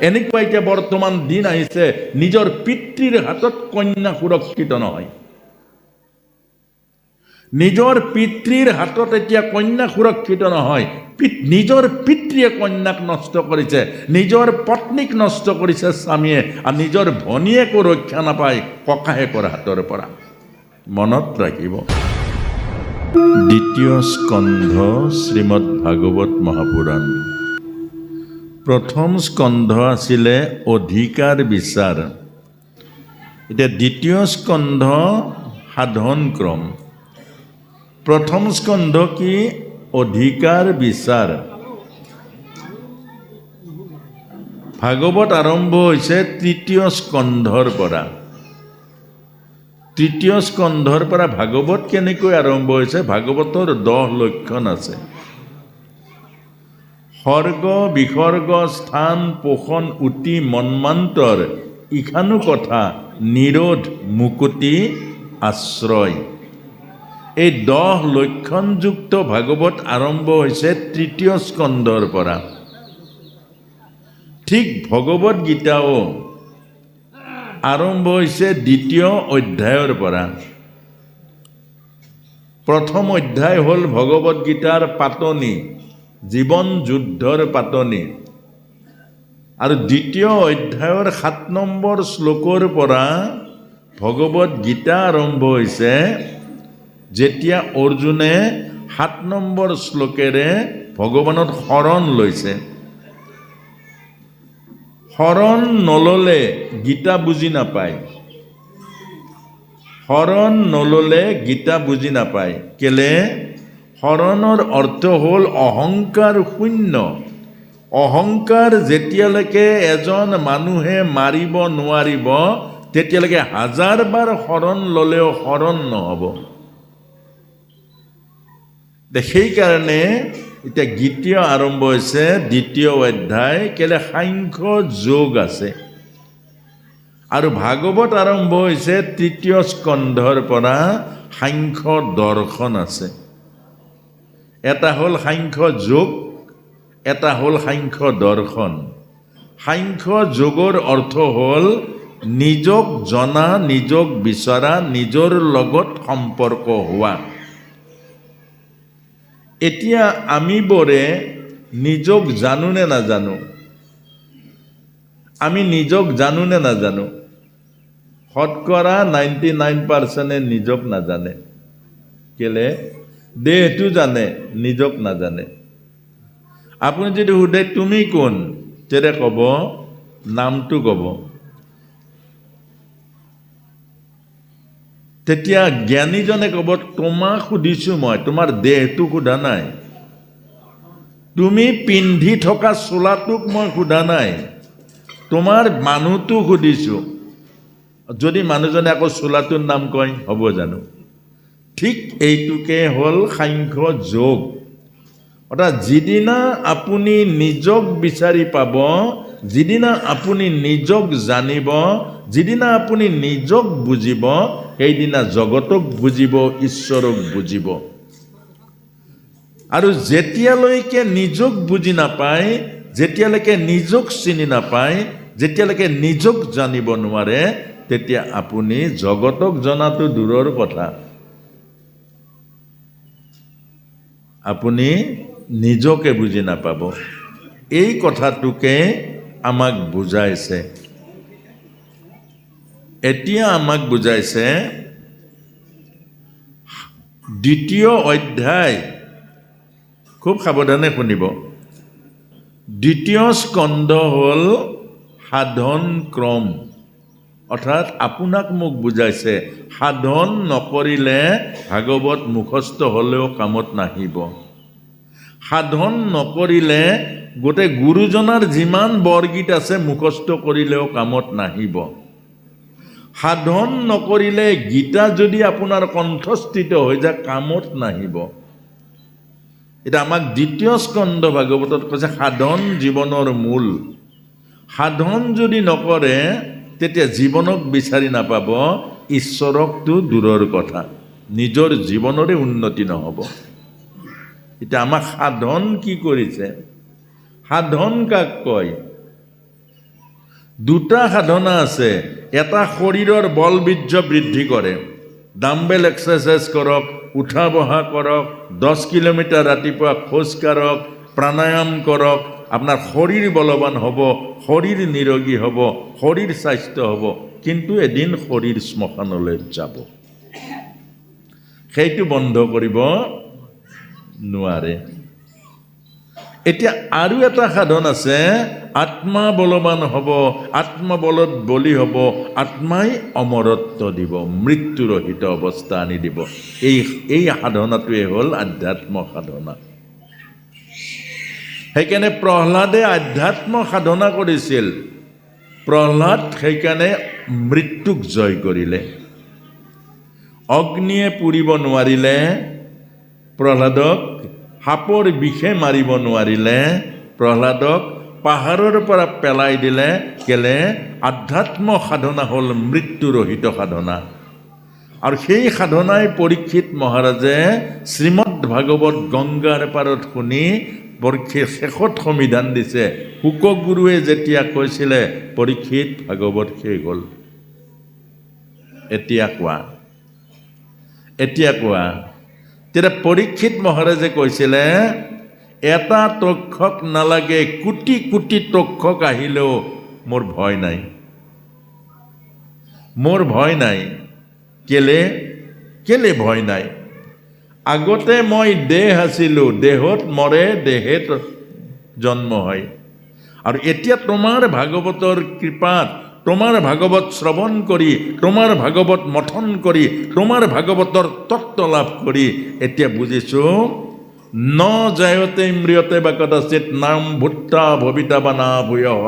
এনেকুৱা এতিয়া বৰ্তমান দিন আহিছে, নিজৰ পিতৃৰ হাতত কন্যা সুৰক্ষিত নহয়। নিজৰ পিতৃৰ হাতত এতিয়া কন্যা সুৰক্ষিত নহয়। নিজৰ পিতৃয়ে কন্যাক নষ্ট কৰিছে, নিজৰ পত্নীক নষ্ট কৰিছে স্বামীয়ে, আৰু নিজৰ ভনীয়েকো ৰক্ষা নাপায় ককায়েকৰ হাতৰ পৰা। মনত ৰাখিব। দ্বিতীয় স্কন্ধ শ্ৰীমদ ভাগৱত মহাপুৰাণ। প্ৰথম স্কন্ধ আছিলে অধিকাৰ বিচাৰ, এতিয়া দ্বিতীয় স্কন্ধ সাধন ক্ৰম। প্ৰথম স্কন্ধ কি? অধিকাৰ বিচাৰ। ভাগৱত আৰম্ভ হৈছে তৃতীয় স্কন্ধৰ পৰা। তৃতীয় স্কন্ধৰ পৰা ভাগৱত কেনেকৈ আৰম্ভ হৈছে? ভাগৱতৰ 10 লক্ষণ আছে। সৰ্গ বিসৰ্গ স্থান পোষণ উতি মন্মান্তৰ ইখানু কথা নিৰোধ মুকুতি আশ্ৰয়। এই 10 লক্ষণযুক্ত ভাগৱত আৰম্ভ হৈছে তৃতীয় স্কন্ধৰ পৰা। ঠিক ভগৱত গীতাও আৰম্ভ হৈছে দ্বিতীয় অধ্যায়ৰ পৰা। প্ৰথম অধ্যায় হ'ল ভগৱত গীতাৰ পাতনি, জীৱন যুদ্ধৰ পাতনি, আৰু দ্বিতীয় অধ্যায়ৰ 7 নম্বৰ শ্লোকৰ পৰা ভগৱত গীতা আৰম্ভ হৈছে, যেতিয়া অৰ্জুনে 7 নম্বৰ শ্লোকেৰে ভগৱানত শৰণ লৈছে। শৰণ নললে গীতা বুজি নাপায়। শৰণ নললে গীতা বুজি নাপায়। কেলে? শৰণৰ অৰ্থ হ'ল অহংকাৰ শূন্য। অহংকাৰ যেতিয়ালৈকে এজন মানুহে মাৰিব নোৱাৰিব, তেতিয়ালৈকে 1000 বাৰ শৰণ ল'লেও শৰণ নহ'ব। সেইকাৰণে এতিয়া গীতীয় আৰম্ভ হৈছে দ্বিতীয় অধ্যায়। কেলে? সাংখ্য যোগ আছে। আৰু ভাগৱত আৰম্ভ হৈছে তৃতীয় স্কন্ধৰ পৰা। সাংখ্য দৰ্শন আছে। এটা হ'ল সাংখ্য যোগ, এটা হ'ল সাংখ্য দৰ্শন। সাংখ্য যোগৰ অৰ্থ হ'ল নিজক জনা, নিজক বিচৰা, নিজৰ লগত সম্পৰ্ক হোৱা। এতিয়া আমিবোৰে নিজক জানো নে নাজানো? আমি নিজক জানো নে নাজানো? শতকৰা 99% নিজক নাজানে। কেলে? দেহটো জানে, নিজক নাজানে। আপুনি যদি সোধে তুমি কোন, তেতিয়া ক'ব নামটো ক'ব। তেতিয়া জ্ঞানীজনে ক'ব তোমাক সুধিছোঁ মই, তোমাৰ দেহটো সোধা নাই। তুমি পিন্ধি থকা চোলাটোক মই সোধা নাই, তোমাৰ মানুহটো সুধিছোঁ। যদি মানুহজনে আকৌ চোলাটোৰ নাম কয়, হ'ব জানো? ঠিক এইটোকে হ'ল সাংখ্য যোগ। অৰ্থাৎ যিদিনা আপুনি নিজক বিচাৰি পাব, যিদিনা আপুনি নিজক জানিব, যিদিনা আপুনি নিজক বুজিব, সেইদিনা জগতক বুজিব, ঈশ্বৰক বুজিব। আৰু যেতিয়ালৈকে নিজক বুজি নাপায়, যেতিয়ালৈকে নিজক চিনি নাপায়, যেতিয়ালৈকে নিজক জানিব নোৱাৰে, তেতিয়া আপুনি জগতক জনাটো দূৰৰ কথা, আপুনি নিজকে বুজি নাপাব। এই কথাটোকে আমাক বুজাইছে। এতিয়া আমাক বুজাইছে দ্বিতীয় অধ্যায়। খুব সাৱধানে শুনিব। দ্বিতীয় স্কন্ধ হ'ল সাধন ক্ৰম। অৰ্থাৎ আপোনাক মোক বুজাইছে সাধন নকৰিলে ভাগৱত মুখস্থ হ'লেও কামত নাহিব। সাধন নকৰিলে গোটেই গুৰুজনাৰ যিমান বৰগীত আছে মুখস্থ কৰিলেও কামত নাহিব। সাধন নকৰিলে গীতা যদি আপোনাৰ কণ্ঠস্থিত হৈ যায় কামত নাহিব। এতিয়া আমাক দ্বিতীয় স্কন্ধ ভাগৱতত কৈছে সাধন জীৱনৰ মূল। সাধন যদি নকৰে তেতিয়া জীৱনক বিচাৰি নাপাব, ঈশ্বৰকটো দূৰৰ কথা, নিজৰ জীৱনৰে উন্নতি নহ'ব। এতিয়া আমাক সাধন কি কৰিছে? সাধন কাক কয়? দুটা সাধনা আছে। এটা শৰীৰৰ বল বীৰ্য বৃদ্ধি কৰে, ডাম্বেল এক্সাৰচাইজ কৰক, উঠা বহা কৰক, 10 কিলোমিটাৰ ৰাতিপুৱা খোজ কাঢ়ক, প্ৰাণায়াম কৰক, আপোনাৰ শৰীৰ বলৱান হ'ব, শৰীৰ নিৰোগী হ'ব, শৰীৰ স্বাস্থ্য হ'ব। কিন্তু এদিন শৰীৰ শ্মশানলৈ যাব, সেইটো বন্ধ কৰিব নোৱাৰে। এতিয়া আৰু এটা সাধন আছে, আত্মা বলৱান হ'ব, আত্মবলত বলি হ'ব, আত্মাই অমৰত্ব দিব, মৃত্যুৰহিত অৱস্থা আনি দিব। এই সাধনাটোৱে হ'ল আধ্যাত্ম সাধনা। সেইকাৰণে প্ৰহ্লাদে আধ্যাত্ম সাধনা কৰিছিল। প্ৰহ্লাদ সেইকাৰণে মৃত্যুক জয় কৰিলে। অগ্নিয়ে পুৰিব নোৱাৰিলে প্ৰহ্লাদক, সাপৰ বিষে মাৰিব নোৱাৰিলে প্ৰহ্লাদক, পাহাৰৰ পৰা পেলাই দিলে। কেলে? আধ্যাত্ম সাধনা হ'ল মৃত্যুৰহিত সাধনা। আৰু সেই সাধনাই পৰীক্ষিত মহাৰাজে শ্ৰীমদ ভাগৱত গংগাৰ পাৰত শুনি শেষত সমিধান দিছে। শুকগুৰুৱে যেতিয়া কৈছিলে পৰীক্ষিত ভাগৱত শেষ হ'ল, এতিয়া কোৱা তেতিয়া পৰীক্ষিত মহাৰাজে কৈছিলে, এটা তক্ষক নালাগে, কোটি কোটি তক্ষক আহিলেও মোৰ ভয় নাই, মোৰ ভয় নাই। কেলে ভয় নাই? আগতে মই দেহ আছিলোঁ, দেহত মৰে, দেহেত জন্ম হয়। আৰু এতিয়া তোমাৰ ভাগৱতৰ কৃপাত, তোমাৰ ভাগৱত শ্ৰৱণ কৰি, তোমাৰ ভাগৱত মথন কৰি, তোমাৰ ভাগৱতৰ তত্ত্ব লাভ কৰি এতিয়া বুজিছোঁ, ন জায়তে ম্ৰিয়তে বা কদাচিৎ নাম ভূত্তা ভবিতা বা না ভূয়ঃ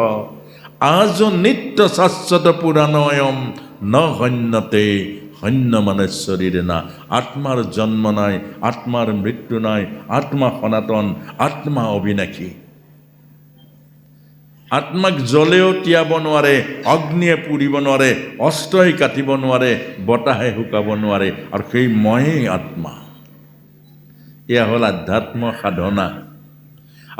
আজ নিত্য শাশ্বত পুৰাণয়ম ন হন্যতে হন্য মানেশ্বৰীৰে না। আত্মাৰ জন্ম নাই, আত্মাৰ মৃত্যু নাই, আত্মা সনাতন, আত্মা অবিনাশী। আত্মাক জলেও তিয়াব নোৱাৰে, অগ্নিয়ে পুৰিব নোৱাৰে, অস্ত্ৰই কাটিব নোৱাৰে, বতাহে শুকাব নোৱাৰে। আৰু সেই ময়েই আত্মা। এয়া হ'ল আধ্যাত্ম সাধনা।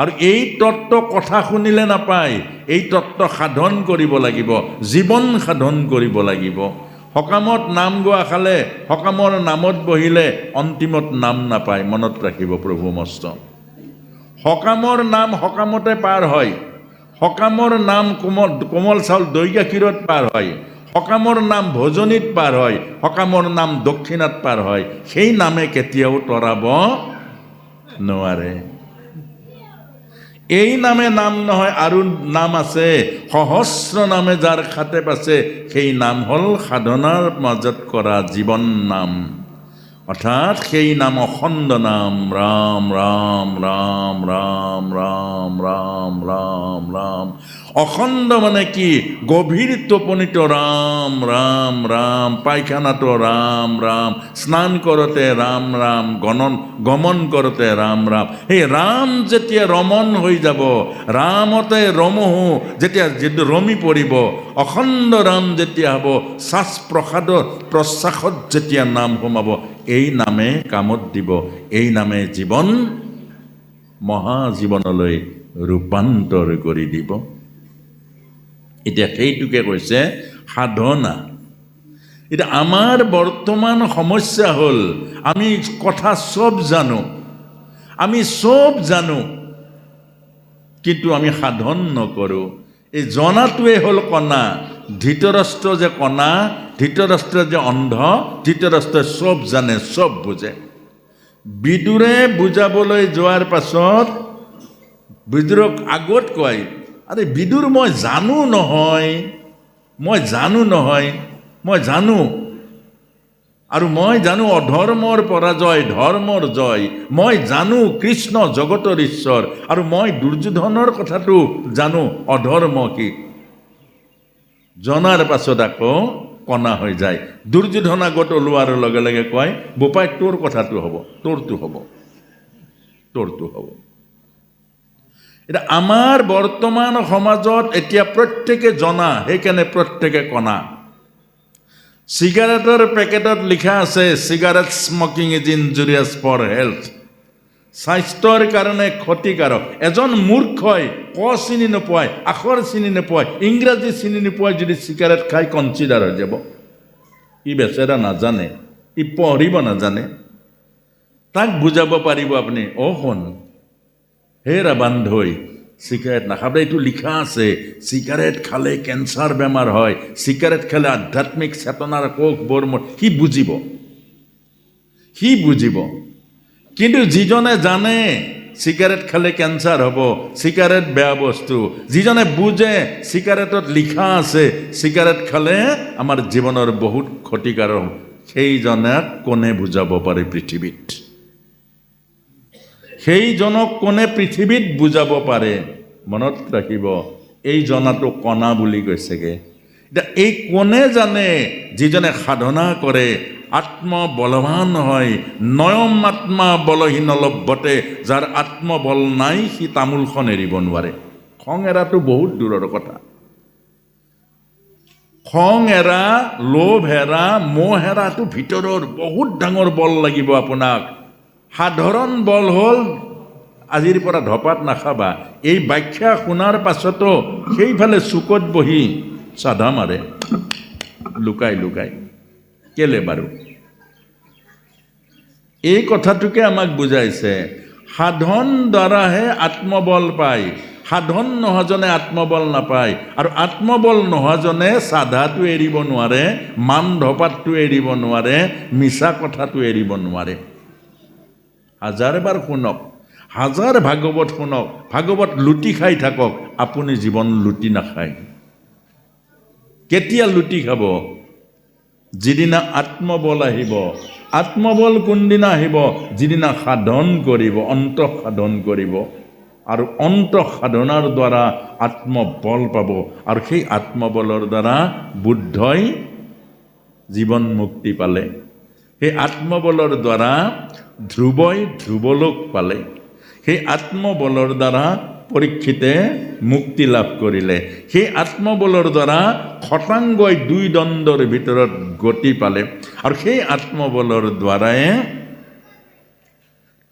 আৰু এই তত্ত্ব কথা শুনিলে নাপায়, এই তত্ত্ব সাধন কৰিব লাগিব, জীৱন সাধন কৰিব লাগিব। সকামত নাম গোৱা খালে, সকামৰ নামত বহিলে অন্তিমত নাম নাপায়। মনত ৰাখিব প্ৰভু মস্ত। সকামৰ নাম সকামতে পাৰ হয়, সকামৰ নাম কোমল চাউল দৈ গাখীৰত পাৰ হয়, সকামৰ নাম ভোজনীত পাৰ হয়, সকামৰ নাম দক্ষিণাত পাৰ হয়। সেই নামে কেতিয়াও তৰাব নোৱাৰে। এই নামে নাম নহয়, আৰু নাম আছে, সহস্ৰ নামে যাৰ খাতে পাছে, সেই নাম হ'ল সাধনাৰ মাজত কৰা জীৱন নাম। অৰ্থাৎ সেই নাম অখণ্ড নাম, ৰাম ৰাম ৰাম ৰাম ৰাম ৰাম ৰাম ৰাম। অখণ্ড মানে কি? গভীৰ টোপনিত ৰাম ৰাম ৰাম, পায়খানাতো ৰাম ৰাম, স্নান কৰোঁতে ৰাম ৰাম, গমন কৰোঁতে ৰাম ৰাম। সেই ৰাম যেতিয়া ৰমন হৈ যাব, ৰামতে ৰমহো যেতিয়া ৰমি পৰিব, অখণ্ড ৰাম যেতিয়া হ'ব, শ্বাস প্ৰশ্বাসত যেতিয়া নাম সোমাব, এই নামে কামত দিব, এই নামে জীৱন মহাজীৱনলৈ ৰূপান্তৰ কৰি দিব। এতিয়া সেইটোকে কৈছে সাধনা। এতিয়া আমাৰ বৰ্তমান সমস্যা হ'ল, আমি কথা চব জানো, কিন্তু আমি সাধন নকৰোঁ। এই জনাটোৱে হ'ল কণা। ধৃতৰাষ্ট্ৰ যে কণা, ধৃতৰাষ্ট্ৰ যে অন্ধ, ধৃতৰাষ্ট্ৰই চব জানে, চব বুজে। বিদুৰে বুজাবলৈ যোৱাৰ পাছত বিদুৰক আগত কয়, আৰে বিদুৰ, মই জানো নহয়, আৰু মই জানো অধৰ্মৰ পৰাজয়, ধৰ্মৰ জয়। মই জানো কৃষ্ণ জগতৰ ঈশ্বৰ, আৰু মই দুৰ্যোধনৰ কথাটো জানো, অধৰ্ম কি। জনাৰ পাছত আকৌ কণা হৈ যায়। দুৰ্যোধন আগত ওলোৱাৰ লগে লগে কয়, বোপাই তোৰ কথাটো হ'ব, তোৰটো হ'ব। এতিয়া আমাৰ বৰ্তমান সমাজত এতিয়া প্ৰত্যেকে জনা, সেইকাৰণে প্ৰত্যেকে কণা। চিগাৰেটৰ পেকেটত লিখা আছে, cigarette smoking is injurious for health. স্বাস্থ্যৰ কাৰণে ক্ষতিকাৰক। এজন মূৰ্খই ক চিনি নোপোৱাই, আখৰ চিনি নোপোৱাই, ইংৰাজী চিনি নোপোৱাই যদি চিগাৰেট খাই কনচিডাৰ হৈ যাব। ই বেচেৰা নাজানে, ই পঢ়িব নাজানে। তাক বুজাব পাৰিব আপুনি, অ' শুন হে ৰাবান্ধৈ, চিগাৰেট নাখাব। এইটো লিখা আছে চিগাৰেট খালে কেঞ্চাৰ বেমাৰ হয়, চিগাৰেট খালে আধ্যাত্মিক চেতনাৰ কোষ বৰ্মৰ। সি বুজিব। কিন্তু যিজনে জানে চিগাৰেট খালে কেঞ্চাৰ হ'ব, চিগাৰেট বেয়া বস্তু, যিজনে বুজে চিগাৰেটত লিখা আছে চিগাৰেট খালে আমাৰ জীৱনৰ বহুত ক্ষতিকাৰক, সেইজনক কোনে বুজাব পাৰে পৃথিৱীত? সেইজনক কোনে পৃথিৱীত বুজাব পাৰে? মনত ৰাখিব, এই জনাটো কণা বুলি কৈছেগে। এতিয়া এই কোনে জানে? যিজনে সাধনা কৰে, আত্মবলৱান হয়। নয়ম আত্মা বলহীন লভ্যতে, যাৰ আত্মবল নাই সি তামোলখন এৰিব নোৱাৰে। খং এৰাটো বহুত দূৰৰ কথা। খং এৰা, লোভ এৰা, মোহ এৰাটো ভিতৰৰ বহুত ডাঙৰ বল লাগিব আপোনাক। সাধাৰণ বল হ'ল আজিৰ পৰা ধপাত নাখাবা। এই ব্যাখ্যা শুনাৰ পাছতো সেইফালে চুকত বহি চাধা মাৰে লুকাই লুকাই। কেলে বাৰু? এই কথাটোকে আমাক বুজাইছে। সাধন দ্বাৰাহে আত্মবল পায়, সাধন নোহোৱাজনে আত্মবল নাপায়। আৰু আত্মবল নোহোৱাজনে চাধাটো এৰিব নোৱাৰে, মান ধপাতটো এৰিব নোৱাৰে, মিছা কথাটো এৰিব নোৱাৰে। হাজাৰবাৰ শুনক, হাজাৰ ভাগৱত শুনক, ভাগৱত লুটি খাই থাকক, আপুনি জীৱন লুটি নাখায়। কেতিয়া লুটি খাব? যিদিনা আত্মবল আহিব। আত্মবল কোনদিনা আহিব? যিদিনা সাধন কৰিব, অন্তঃ সাধন কৰিব। আৰু অন্তঃ সাধনাৰ দ্বাৰা আত্মবল পাব। আৰু সেই আত্মবলৰ দ্বাৰা বুদ্ধই জীৱন মুক্তি পালে। সেই আত্মবলৰ দ্বাৰা ধ্ৰুৱই ধ্ৰুৱলোক পালে। সেই আত্মবলৰ দ্বাৰা পৰীক্ষিতে মুক্তি লাভ কৰিলে। সেই আত্মবলৰ দ্বাৰা খটাংগই 2 দণ্ডৰ ভিতৰত গতি পালে। আৰু সেই আত্মবলৰ দ্বাৰাই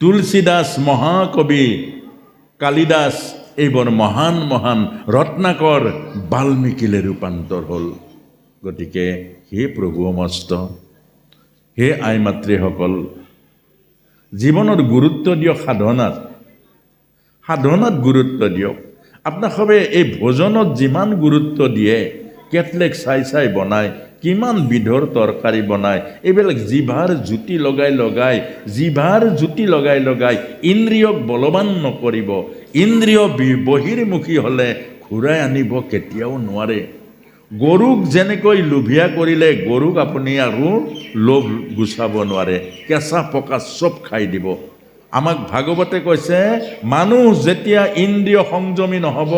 তুলসীদাস মহাকবি, কালিদাস, এইবোৰ মহান মহান ৰত্নাকৰ বাল্মীকিলৈ ৰূপান্তৰ হ'ল। গতিকে হে প্ৰভু সমস্ত, হে আই মাতৃসকল, জীৱনত গুৰুত্ব দিয়ক, সাধনাত গুৰুত্ব দিয়ক। আপোনাক সবে এই ভোজনত যিমান গুৰুত্ব দিয়ে, কেটলেক চাই বনায়, কিমান বিধৰ তৰকাৰী বনায়, এইবিলাক জিভাৰ জুতি লগাই লগাই ইন্দ্ৰিয়ক বলৱান নকৰিব। ইন্দ্ৰিয় বহিৰ্মুখী হ'লে ঘূৰাই আনিব কেতিয়াও নোৱাৰে। গৰুক যেনেকৈ লোভিয়া কৰিলে গৰুক আপুনি আৰু লোভ গুচাব নোৱাৰে, কেঁচা পকা চব খাই দিব। আমাক ভাগৱতে কৈছে, মানুহ যেতিয়া ইন্দ্ৰিয় সংযমী নহ'ব,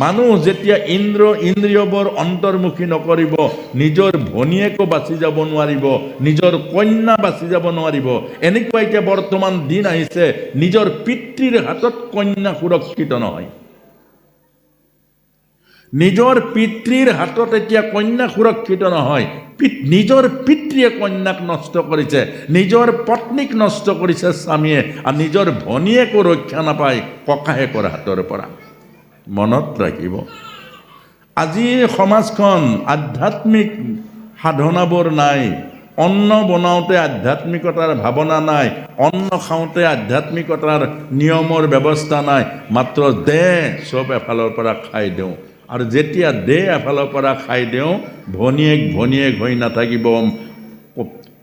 মানুহ যেতিয়া ইন্দ্ৰিয়বোৰ অন্তৰ্মুখী নকৰিব, নিজৰ ভনীয়েকো বাচি যাব নোৱাৰিব, নিজৰ কন্যা বাচি যাব নোৱাৰিব। এনেকুৱা এতিয়া বৰ্তমান দিন আহিছে, নিজৰ পিতৃৰ হাতত কন্যা সুৰক্ষিত নহয়। নিজৰ পিতৃৰ হাতত এতিয়া কন্যা সুৰক্ষিত নহয়। নিজৰ পিতৃয়ে কন্যাক নষ্ট কৰিছে, নিজৰ পত্নীক নষ্ট কৰিছে স্বামীয়ে, আৰু নিজৰ ভনীয়েকো ৰক্ষা নাপায় ককায়েকৰ হাতৰ পৰা। মনত ৰাখিব, আজি সমাজখন আধ্যাত্মিক সাধনাবোৰ নাই। অন্ন বনাওঁতে আধ্যাত্মিকতাৰ ভাৱনা নাই, অন্ন খাওঁতে আধ্যাত্মিকতাৰ নিয়মৰ ব্যৱস্থা নাই। মাত্ৰ চব এফালৰ পৰা খাই দিওঁ। আৰু যেতিয়া এফালৰ পৰা খাই দিওঁ, ভনীয়েক হৈ নাথাকিব,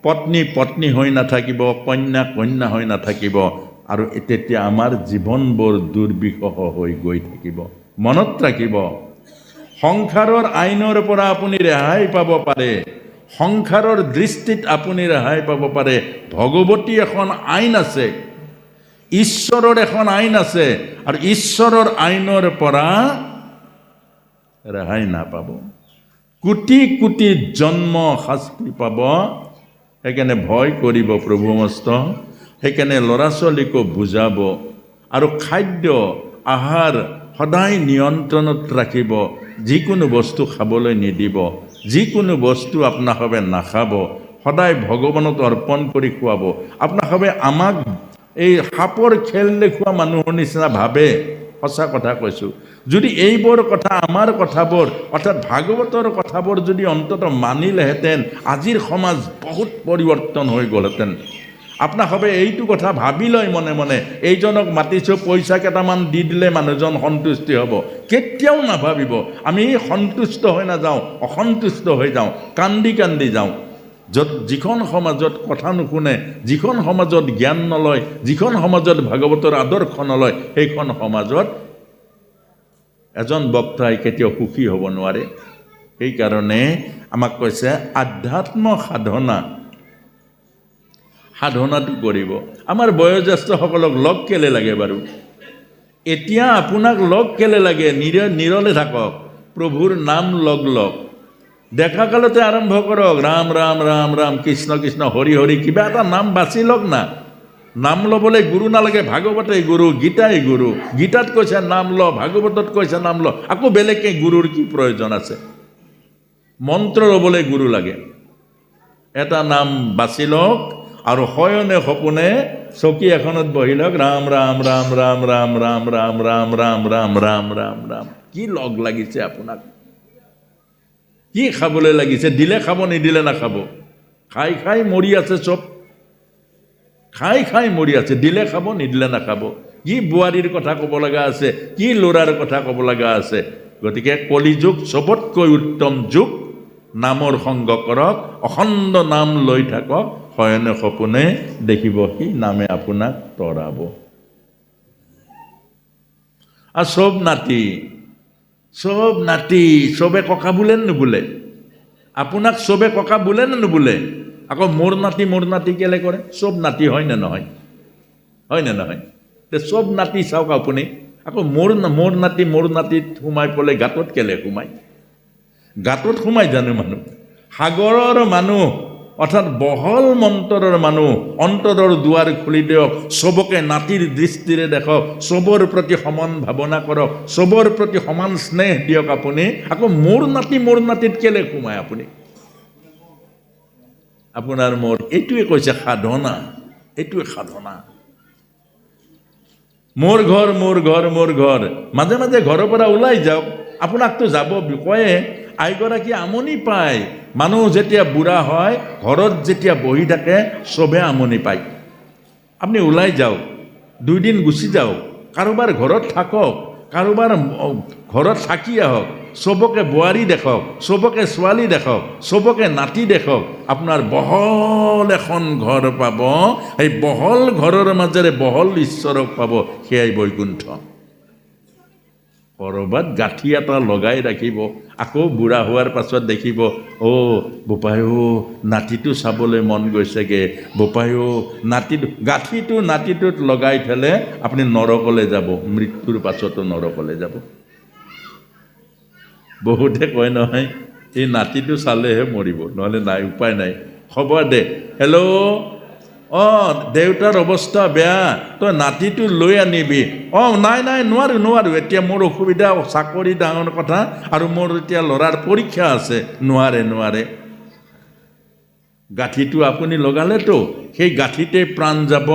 পত্নী হৈ নাথাকিব, কন্যা হৈ নাথাকিব। আৰু তেতিয়া আমাৰ জীৱনবোৰ দুৰ্বিষহ হৈ গৈ থাকিব। মনত ৰাখিব, সংসাৰৰ আইনৰ পৰা আপুনি ৰেহাই পাব পাৰে, সংসাৰৰ দৃষ্টিত আপুনি ৰেহাই পাব পাৰে। ভগৱতী এখন আইন আছে, ঈশ্বৰৰ এখন আইন আছে, আৰু ঈশ্বৰৰ আইনৰ পৰা ৰেহাই নাপাব। কোটি কোটি জন্ম শাস্তি পাব। সেইকাৰণে ভয় কৰিব প্ৰভু মস্ত। সেইকাৰণে ল'ৰা ছোৱালীকো বুজাব। আৰু খাদ্য আহাৰ সদায় নিয়ন্ত্ৰণত ৰাখিব। যিকোনো বস্তু খাবলৈ নিদিব, যিকোনো বস্তু আপোনাক নাখাব, সদায় ভগৱানক অৰ্পণ কৰি খুৱাব। আপোনাক আমাক এই সাপৰ খেল দেখুওৱা মানুহৰ নিচিনা ভাবে। সঁচা কথা কৈছোঁ। যদি এইবোৰ কথা আমাৰ কথাবোৰ অৰ্থাৎ ভাগৱতৰ কথাবোৰ যদি অন্তত মানিলেহেঁতেন আজিৰ সমাজ বহুত পৰিৱৰ্তন হৈ গ'লহেঁতেন। আপোনাক হবে এইটো কথা ভাবি লয় মনে মনে এইজনক মাতিছোঁ পইচা কেইটামান দি দিলে মানুহজন সন্তুষ্টি হ'ব। কেতিয়াও নাভাবিব। আমি সন্তুষ্ট হৈ নাযাওঁ, অসন্তুষ্ট হৈ যাওঁ, কান্দি কান্দি যাওঁ। যিখন সমাজত কথা নুশুনে, যিখন সমাজত জ্ঞান নলয়, যিখন সমাজত ভাগৱতৰ আদৰ্শ নলয়, সেইখন সমাজত এজন বক্তাই কেতিয়াও সুখী হ'ব নোৱাৰে। সেইকাৰণে আমাক কৈছে আধ্যাত্ম সাধনাটো কৰিব। আমাৰ বয়োজ্যেষ্ঠসকলক লগ কেলে লাগে বাৰু? এতিয়া আপোনাক লগ কেলে লাগে? নিৰলে থাকক, প্ৰভুৰ নাম লগ দেখা কালতে আৰম্ভ কৰক। ৰাম ৰাম ৰাম ৰাম, কৃষ্ণ কৃষ্ণ, হৰি হৰি, কিবা এটা নাম বাছি লওক না। নাম ল'বলৈ গুৰু নালাগে। ভাগৱতেই গুৰু, গীতাই গুৰু। গীতাত কৈছে নাম ল, ভাগৱতত কৈছে নাম ল। আকৌ বেলেগকৈ গুৰুৰ কি প্ৰয়োজন আছে? মন্ত্ৰ ল'বলৈ গুৰু লাগে। এটা নাম বাছি লওক আৰু শয়নে সপোনে চকী এখনত বহি লওক। ৰাম ৰাম ৰাম ৰাম ৰাম ৰাম ৰাম ৰাম ৰাম ৰাম ৰাম ৰাম ৰাম। কি লগ লাগিছে আপোনাক? কি খাবলৈ লাগিছে? দিলে খাব, নিদিলে নাখাব। খাই খাই মৰি আছে চব। খাই খাই মৰি আছে। দিলে খাব, নিদিলে নাখাব। কি বোৱাৰীৰ কথা ক'ব লগা আছে, কি ল'ৰাৰ কথা ক'ব লগা আছে। গতিকে কলিযুগ চবতকৈ উত্তম যুগ। নামৰ সংগ কৰক, অখণ্ড নাম লৈ থাকক। শয়নে সপোনে দেখিব সি নামে আপোনাক তৰাব। আৰু চব নাতি চবে ককা বোলে নুবোলে? আপোনাক চবে ককা বোলে নে নুবোলে? আকৌ মোৰ নাতি কেলে কৰে? চব নাতি হয় নে নহয়? হয় নে নহয়? চব নাতি চাওক আপুনি। আকৌ মোৰ নাতিত সোমাই পেলাই গাঁতত কেলে সোমায়? গাঁতত সোমাই জানো মানুহ? সাগৰৰ মানুহ অৰ্থাৎ বহল মন্তৰৰ মানুহ, অন্তৰৰ দুৱাৰ খুলি দিয়ক। চবকে নাতিৰ দৃষ্টিৰে দেখক, চবৰ প্ৰতি সমান ভাৱনা কৰক, চবৰ প্ৰতি সমান স্নেহ দিয়ক আপুনি। আকৌ মোৰ নাতিত কেলে সোমায় আপুনি? আপোনাৰ মোৰ এইটোৱে কৈছে সাধনা। এইটোৱে সাধনা। মোৰ ঘৰ মোৰ ঘৰ মোৰ ঘৰ। মাজে মাজে ঘৰৰ পৰা ওলাই যাওক। আপোনাকতো যাব কয়ে। আইগৰাকী আমনি পায়। মানুহ যেতিয়া বুঢ়া হয়, ঘৰত যেতিয়া বহি থাকে, চবে আমনি পায়। আপুনি ওলাই যাওক, 2 দিন গুচি যাওক, কাৰোবাৰ ঘৰত থাকক, কাৰোবাৰ ঘৰত থাকি আহক। চবকে বোৱাৰী দেখক, চবকে ছোৱালী দেখক, চবকে নাতি দেখক। আপোনাৰ বহল এখন ঘৰ পাব। এই বহল ঘৰৰ মাজেৰে বহল ঈশ্বৰক পাব। সেয়াই বৈকুণ্ঠ। কৰবাত গাঁঠি এটা লগাই ৰাখিব। আকৌ বুঢ়া হোৱাৰ পাছত দেখিব, বোপাই নাতিটো চাবলৈ মন গৈছেগে। বোপাই গাঁঠিটো নাতিটোত লগাই থ'লে আপুনি নৰকলৈ যাব। মৃত্যুৰ পাছতো নৰকলৈ যাব। বহুতে কয় নহয়, এই নাতিটো চালেহে মৰিব, নহ'লে নাই, উপায় নাই। খবৰ দে, হেল্ল', দেউতাৰ অৱস্থা বেয়া, তই নাতিটো লৈ আনিবি। নাই নোৱাৰো, এতিয়া মোৰ অসুবিধা, চাকৰি ডাঙৰ কথা, আৰু মোৰ এতিয়া ল'ৰাৰ পৰীক্ষা আছে। নোৱাৰে। গাঁঠিটো আপুনি লগালেতো সেই গাঁঠিতে প্ৰাণ যাব।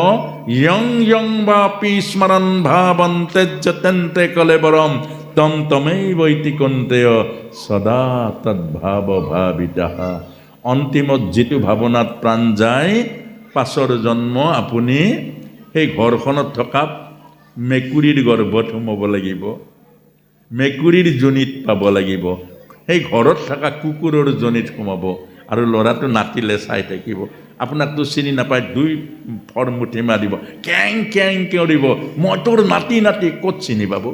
ইয়ং বাপি স্মৰণ ভাৱন্তে যতেন্তে কলেবৰম তম তমেইবৈতি কন্তেয় সদা তদ্ভাৱ ভাবিতাহ। অন্তিমত যিটো ভাৱনাত প্ৰাণ যায়, পাছৰ জন্ম আপুনি সেই ঘৰখনত থকা মেকুৰীৰ গৰ্ভত সোমাব লাগিব, মেকুৰীৰ যোনিত পাব লাগিব, সেই ঘৰত থকা কুকুৰৰ যোনিত সোমাব। আৰু ল'ৰাটো নাতিলে চাই থাকিব। আপোনাকতো চিনি নাপায়, 2 ফৰমুঠি মাৰিব, কেং কৰিব। মই তোৰ নাতি ক'ত চিনি পাব?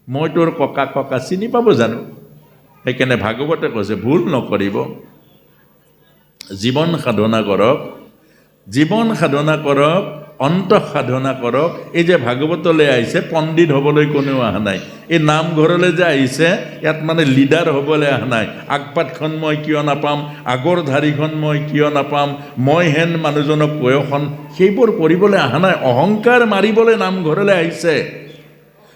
মই তোৰ ককা চিনি পাব জানো? সেইকাৰণে ভাগৱতে কৈছে ভুল নকৰিব। জীৱন সাধনা কৰক, অন্তঃ সাধনা কৰক। এই যে ভাগৱতলৈ আহিছে, পণ্ডিত হ'বলৈ কোনেও অহা নাই। এই নামঘৰলৈ যে আহিছে, ইয়াত মানে লিডাৰ হ'বলৈ অহা নাই। আগপাতখন মই কিয় নাপাম, আগৰ ধাৰিখন মই কিয় নাপাম, মই হেন মানুহজনক বয়সন, সেইবোৰ কৰিবলৈ অহা নাই। অহংকাৰ মাৰিবলৈ নামঘৰলৈ আহিছে।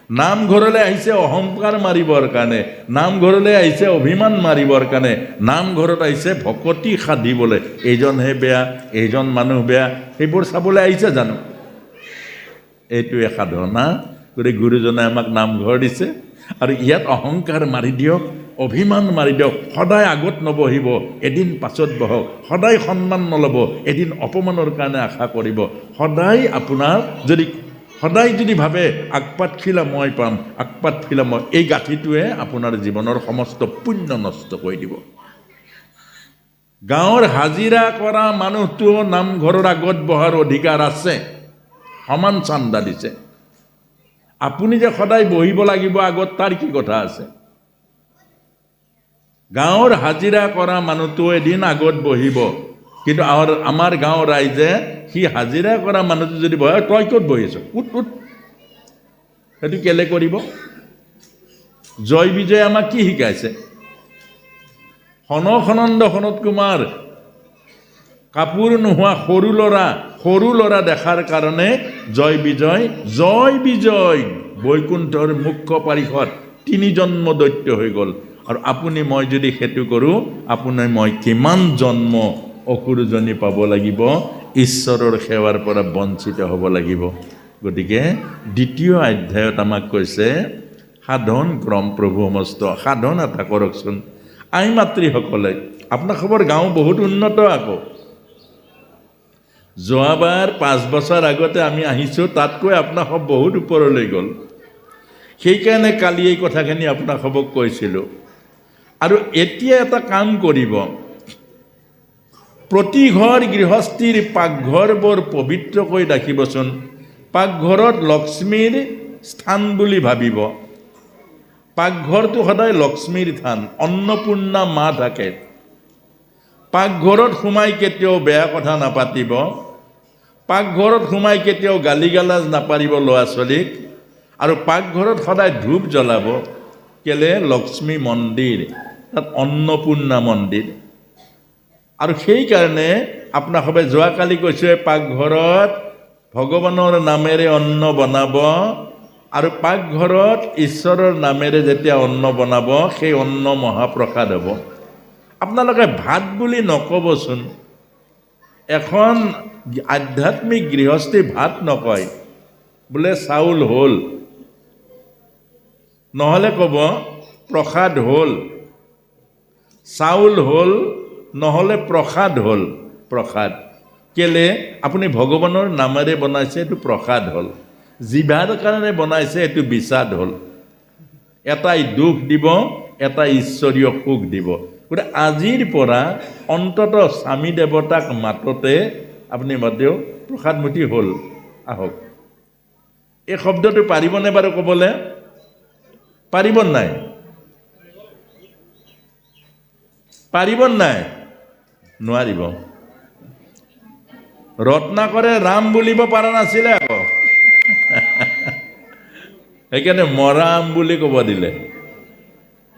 নামঘৰলৈ আহিছে অহংকাৰ মাৰিবৰ কাৰণে, নামঘৰলৈ আহিছে অভিমান মাৰিবৰ কাৰণে, নামঘৰত আহিছে ভকতি সাধিবলৈ। এইজনহে বেয়া, এইজন মানুহ বেয়া, সেইবোৰ চাবলৈ আহিছে জানো? এইটোৱে সাধনা। গতিকে গুৰুজনে আমাক নামঘৰ দিছে, আৰু ইয়াত অহংকাৰ মাৰি দিয়ক, অভিমান মাৰি দিয়ক। সদায় আগত নবহিব, এদিন পাছত বহক। সদায় সন্মান নল'ব, এদিন অপমানৰ কাৰণে আশা কৰিব। সদায় যদি ভাবে আগপাত খিলা মই পাম, আগপাত খিলা মই, এই গাঁঠিটোৱে আপোনাৰ জীৱনৰ সমস্ত পুণ্য নষ্ট কৰি দিব। গাঁৱৰ হাজিৰা কৰা মানুহটোও নামঘৰৰ আগত বহাৰ অধিকাৰ আছে, সমান চান্দা দিছে। আপুনি যে সদায় বহিব লাগিব আগত, তাৰ কি কথা আছে? গাঁৱৰ হাজিৰা কৰা মানুহটো এদিন আগত বহিব, কিন্তু আমাৰ গাঁৱৰ ৰাইজে সি হাজিৰা কৰা মানুহটো যদি বহে, তই ক'ত বহিছ, উঠ উঠ, সেইটো কেলে কৰিব? জয় বিজয় আমাক কি শিকাইছে? সনসনন্দ সনত কুমাৰ কাপোৰ নোহোৱা সৰু ল'ৰা দেখাৰ কাৰণে জয় বিজয় বৈকুণ্ঠৰ মুখ্য পাৰিষদ 3 জন্ম দৈত্য হৈ গ'ল। আৰু আপুনি মই যদি সেইটো কৰোঁ, আপুনি মই কিমান জন্ম অসুৰজনী পাব লাগিব, ঈশ্বৰৰ সেৱাৰ পৰা বঞ্চিত হ'ব লাগিব। গতিকে দ্বিতীয় অধ্যায়ত আমাক কৈছে সাধন ক্ৰম প্ৰভু সমস্ত। সাধন এটা কৰকচোন। আই মাতৃসকলে, আপোনালোকৰ গাঁও বহুত উন্নত আকৌ। যোৱাবাৰ 5 বছৰ আগতে আমি আহিছোঁ, তাতকৈ আপোনালোক বহুত ওপৰলৈ গ'ল। সেইকাৰণে কালি এই কথাখিনি আপোনালোকক কৈছিলোঁ। আৰু এতিয়া এটা কাম কৰিব, প্ৰতি ঘৰ গৃহস্থীৰ পাকঘৰ বৰ পবিত্ৰকৈ ৰাখিবচোন। পাকঘৰত লক্ষ্মীৰ স্থান বুলি ভাবিব। পাকঘৰটো সদায় লক্ষ্মীৰ থান, অন্নপূৰ্ণা মা থাকে। পাকঘৰত সোমাই কেতিয়াও বেয়া কথা নাপাতিব, পাকঘৰত সোমাই কেতিয়াও গালি গালাজ নাপাৰিব ল'ৰা ছোৱালীক। আৰু পাকঘৰত সদায় ধূপ জ্বলাব। কেলে? লক্ষ্মী মন্দিৰ, তাত অন্নপূৰ্ণা মন্দিৰ। আৰু সেইকাৰণে আপোনালোকে যোৱাকালি কৈছোঁ, পাকঘৰত ভগৱানৰ নামেৰে অন্ন বনাব, আৰু পাকঘৰত ঈশ্বৰৰ নামেৰে যেতিয়া অন্ন বনাব, সেই অন্ন মহাপ্ৰসাদ হ'ব। আপোনালোকে ভাত বুলি নক'বচোন। এখন আধ্যাত্মিক গৃহস্থী ভাত নকয়, বোলে চাউল হ'ল, নহ'লে ক'ব প্ৰসাদ হ'ল। চাউল হ'ল, নহ'লে প্ৰসাদ হ'ল। প্ৰসাদ কেলে? আপুনি ভগৱানৰ নামেৰে বনাইছে, এইটো প্ৰসাদ হ'ল। জিভাৰ কাৰণে বনাইছে, এইটো বিচাদ হ'ল। এটাই দুখ দিব, এটাই ঈশ্বৰীয় সুখ দিব। গতিকে আজিৰ পৰা অন্তত স্বামী দেৱতাক মাততে আপুনি মাতেও প্ৰসাদমুঠি হ'ল, আহক। এই শব্দটো পাৰিবনে বাৰু ক'বলৈ? পাৰিব নাই? পাৰিব নাই? নোৱাৰিব। ৰত্নাকৰে ৰাম বুলিব পৰা নাছিলে আকৌ। সেইকাৰণে মৰাম বুলি ক'ব দিলে।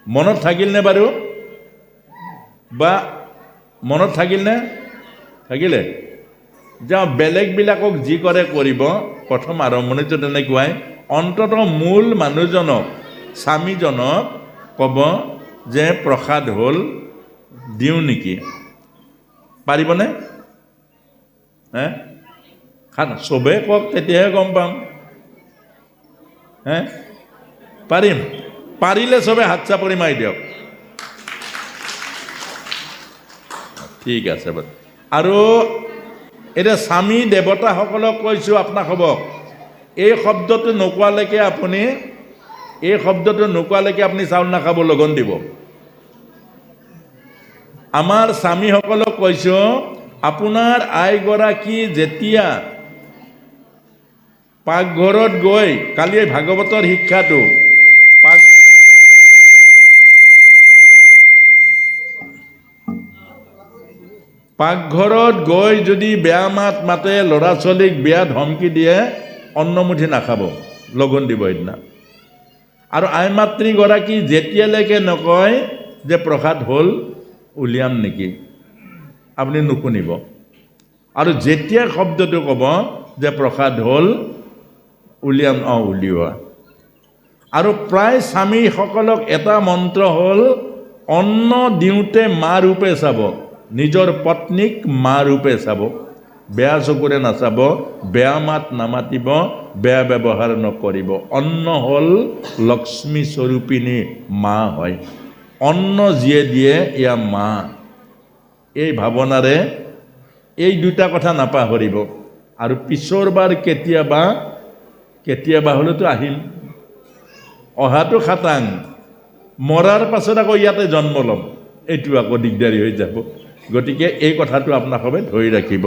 মনত থাকিলনে বাৰু? বা মনত থাকিলনে? থাকিলে? যে বেলেগবিলাকক যি কৰে কৰিব, প্ৰথম আৰম্ভণিটো তেনেকুৱাই। অন্তত মূল মানুহজনক, স্বামীজনক ক'ব যে প্ৰসাদ হ'ল, দিওঁ নেকি? পাৰিবনে? চবেই কওক, তেতিয়াহে গম পাম। পাৰিম? পাৰিলে চবে হাত চাপৰি মাৰি দিয়ক। ঠিক আছে বাৰু। আৰু এতিয়া স্বামী দেৱতাসকলক কৈছোঁ আপোনালোকক, এই শব্দটো নোকোৱালৈকে আপুনি চাউল নাখাব, লগন দিব। আমাৰ স্বামীসকলক কৈছোঁ, আপোনাৰ আইগৰাকী যেতিয়া পাকঘৰত গৈ, কালি ভাগৱতৰ শিক্ষাটো, পাকঘৰত গৈ যদি বেয়া মাত মাতে, ল'ৰা ছোৱালীক বেয়া ধমকি দিয়ে, অন্নমুঠি নাখাব, লঘোণ দিব সেইদিনা। আৰু আই মাতৃগৰাকী যেতিয়ালৈকে নকয় যে প্ৰসাদ হ'ল, উলিয়াম নেকি, আপুনি নুশুনিব। আৰু যেতিয়া শব্দটো ক'ব যে প্ৰসাদ হ'ল, উলিয়াম, উলিওৱা। আৰু প্ৰায় স্বামীসকলক এটা মন্ত্ৰ হ'ল অন্ন দিওঁতে মা ৰূপে চাব, নিজৰ পত্নীক মা ৰূপে চাব, বেয়া চকুৰে নাচাব, বেয়া মাত নামাতিব, বেয়া ব্যৱহাৰ নকৰিব। অন্ন হ'ল লক্ষ্মী স্বৰূপিনী মা হয়। অন্ন যিয়ে দিয়ে এয়া মা। এই ভাৱনাৰে এই দুটা কথা নাপাহৰিব। আৰু পিছৰবাৰ কেতিয়াবা হ'লেতো আহিম, অহাটো খাটাং, মৰাৰ পাছত আকৌ ইয়াতে জন্ম ল'ম, এইটো আকৌ দিগদাৰী হৈ যাব। গতিকে এই কথাটো আপোনালোকে ধৰি ৰাখিব।